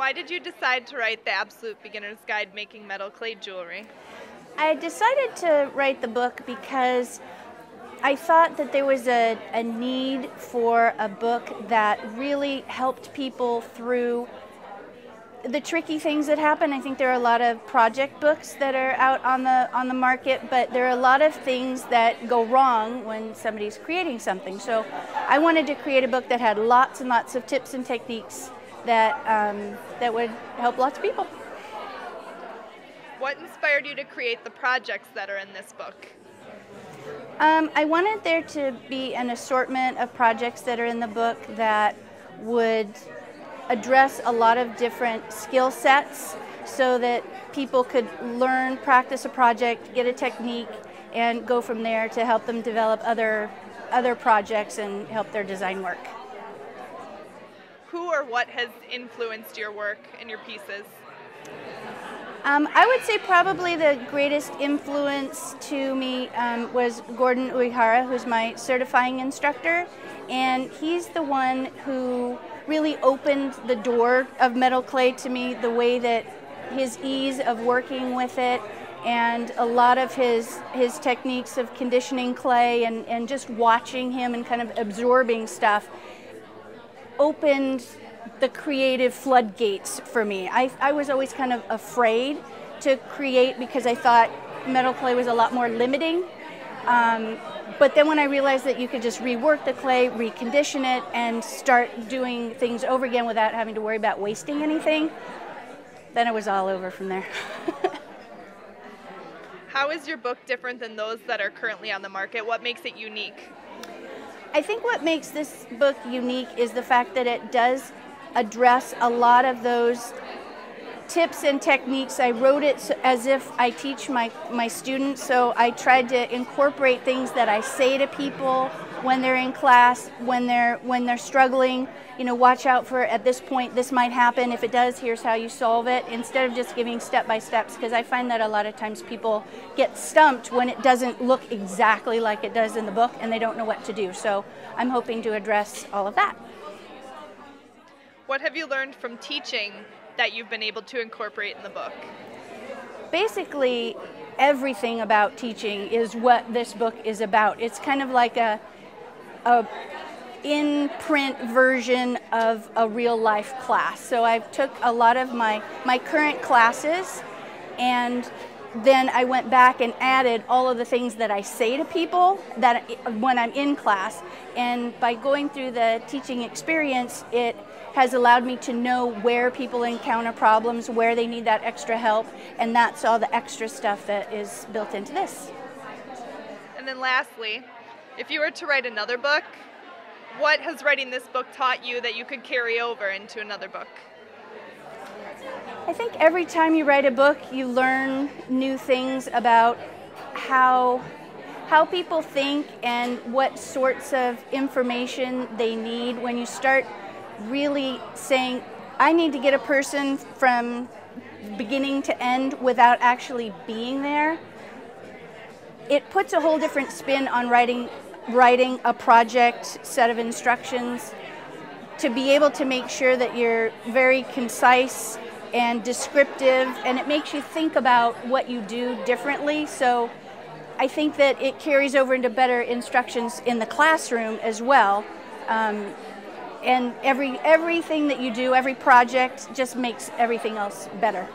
Why did you decide to write The Absolute Beginner's Guide Making Metal Clay Jewelry? I decided to write the book because I thought that there was a need for a book that really helped people through the tricky things that happen. I think there are a lot of project books that are out on the market, but there are a lot of things that go wrong when somebody's creating something. So I wanted to create a book that had lots and lots of tips and techniques that would help lots of people. What inspired you to create the projects that are in this book? I wanted there to be an assortment of projects that are in the book that would address a lot of different skill sets so that people could learn, practice a project, get a technique, and go from there to help them develop other projects and help their design work. Who or what has influenced your work and your pieces? I would say probably the greatest influence to me was Gordon Uehara, who's my certifying instructor, and he's the one who really opened the door of metal clay to me, the way that his ease of working with it and a lot of his techniques of conditioning clay and just watching him and kind of absorbing stuff opened the creative floodgates for me. I was always kind of afraid to create because I thought metal clay was a lot more limiting. But then when I realized that you could just rework the clay, recondition it, and start doing things over again without having to worry about wasting anything, then it was all over from there. How is your book different than those that are currently on the market? What makes it unique? I think what makes this book unique is the fact that it does address a lot of those tips and techniques. I wrote it as if I teach my students, so I tried to incorporate things that I say to people when they're in class, when they're struggling. You know, watch out for, at this point, this might happen. If it does, here's how you solve it, instead of just giving step-by-steps, because I find that a lot of times people get stumped when it doesn't look exactly like it does in the book and they don't know what to do. So I'm hoping to address all of that. What have you learned from teaching that you've been able to incorporate in the book? Basically, everything about teaching is what this book is about. It's kind of like a in-print version of a real-life class. So I took a lot of my current classes, and then I went back and added all of the things that I say to people that when I'm in class. And by going through the teaching experience, it has allowed me to know where people encounter problems, where they need that extra help, and that's all the extra stuff that is built into this. And then lastly, if you were to write another book, what has writing this book taught you that you could carry over into another book? I think every time you write a book, you learn new things about how people think and what sorts of information they need. When you start really saying, I need to get a person from beginning to end without actually being there, it puts a whole different spin on writing a project set of instructions, to be able to make sure that you're very concise and descriptive, and it makes you think about what you do differently. So I think that it carries over into better instructions in the classroom as well. And everything that you do, every project, just makes everything else better.